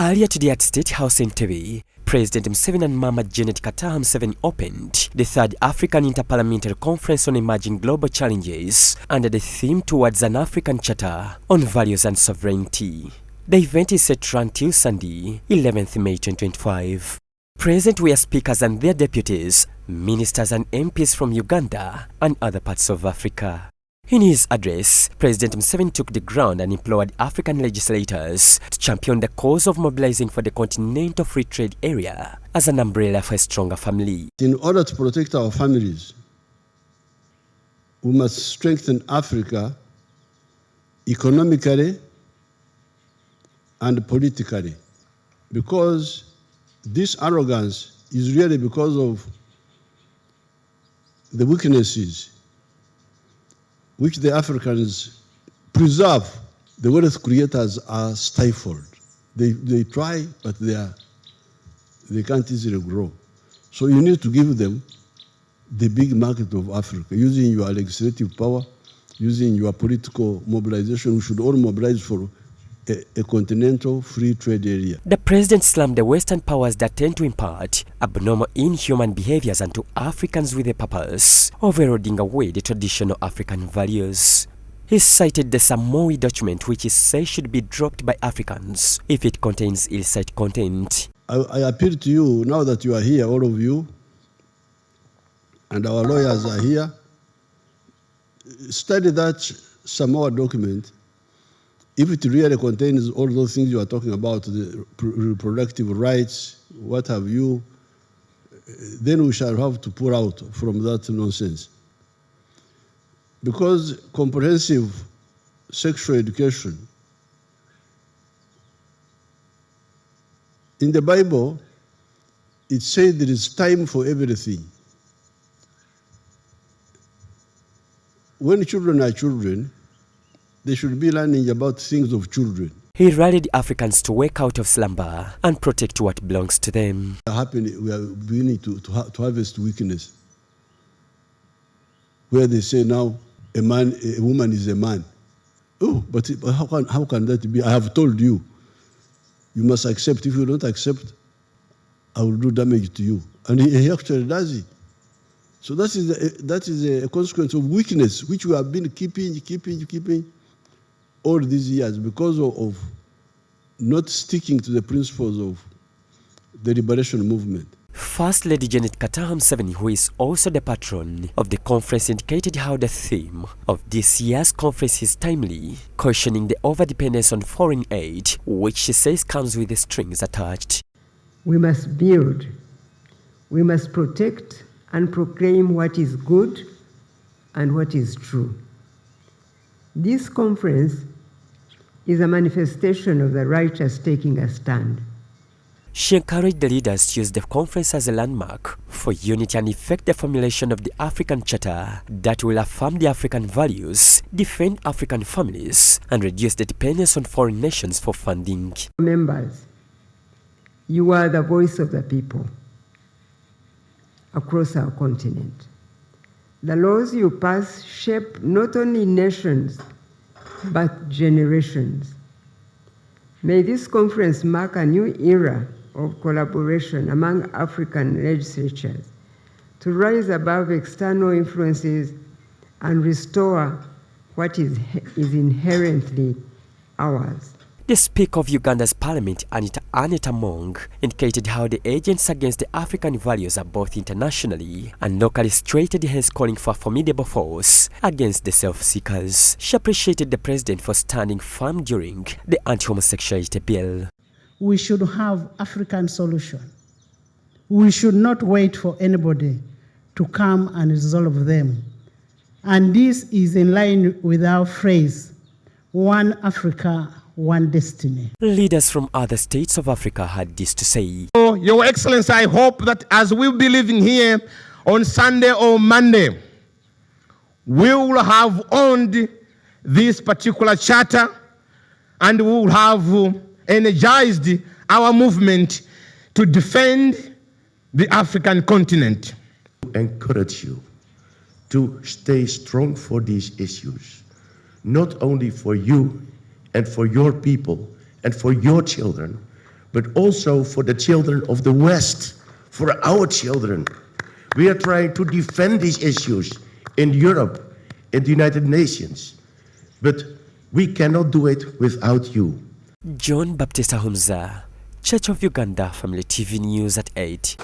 Earlier today at State House Entebbe, President Museveni and Mama Janet Museveni opened the third African Inter-Parliamentary Conference on Emerging Global Challenges under the theme Towards an African Charter on Values and Sovereignty. The event is set to run till Sunday, 11th May 2025. Present were speakers and their deputies, ministers and MPs from Uganda and other parts of Africa. In his address, President Museveni took the ground and implored African legislators to champion the cause of mobilizing for the Continental Free Trade Area as an umbrella for a stronger family. In order to protect our families, we must strengthen Africa economically and politically, because this arrogance is really because of the weaknesses which the Africans preserve. The wealth creators are stifled. They try, but they can't easily grow. So you need to give them the big market of Africa, using your legislative power, using your political mobilization. We should all mobilize for a continental free trade area. The president slammed the Western powers that tend to impart abnormal, inhuman behaviors onto Africans with the purpose of eroding away the traditional African values. He cited the Samoa document, which he says should be dropped by Africans if it contains illicit content. I appeal to you, now that you are here, all of you, and our lawyers are here, study that Samoa document. If it really contains all those things you are talking about, the reproductive rights, what have you, then we shall have to pull out from that nonsense. Because comprehensive sexual education, in the Bible, it says there is time for everything. When children are children, they should be learning about things of children. He rallied Africans to wake out of slumber and protect what belongs to them. We are beginning to harvest weakness, where they say now a woman is a man. Oh, but how can that be? I have told you, you must accept. If you don't accept, I will do damage to you. And he actually does it. So that is a consequence of weakness, which we have been keeping all these years because of not sticking to the principles of the liberation movement. First Lady Janet Museveni, who is also the patron of the conference, indicated how the theme of this year's conference is timely, cautioning the overdependence on foreign aid, which she says comes with the strings attached. We must build, we must protect and proclaim what is good and what is true. This conference is a manifestation of the righteous taking a stand. She encouraged the leaders to use the conference as a landmark for unity and effect the formulation of the African Charter that will affirm the African values, defend African families, and reduce the dependence on foreign nations for funding. Members, you are the voice of the people across our continent. The laws you pass shape not only nations, but generations. May this conference mark a new era of collaboration among African legislatures to rise above external influences and restore what is inherently ours. The Speaker of Uganda's Parliament Annet Anita Among indicated how the agents against the African values are both internationally and locally situated, hence calling for a formidable force against the self-seekers. She appreciated the President for standing firm during the anti-homosexuality bill. We should have African solution. We should not wait for anybody to come and resolve them. And this is in line with our phrase, one Africa, one destiny. Leaders from other states of Africa had this to say. So, Your Excellency, I hope that as we'll be living here on Sunday or Monday, we will have owned this particular charter and we will have energized our movement to defend the African continent. Encourage you to stay strong for these issues, not only for you and for your people and for your children, but also for the children of the West, for our children. We are trying to defend these issues in Europe, in the United Nations, but we cannot do it without you. John Baptista Humza, Church of Uganda, Family TV News at 8.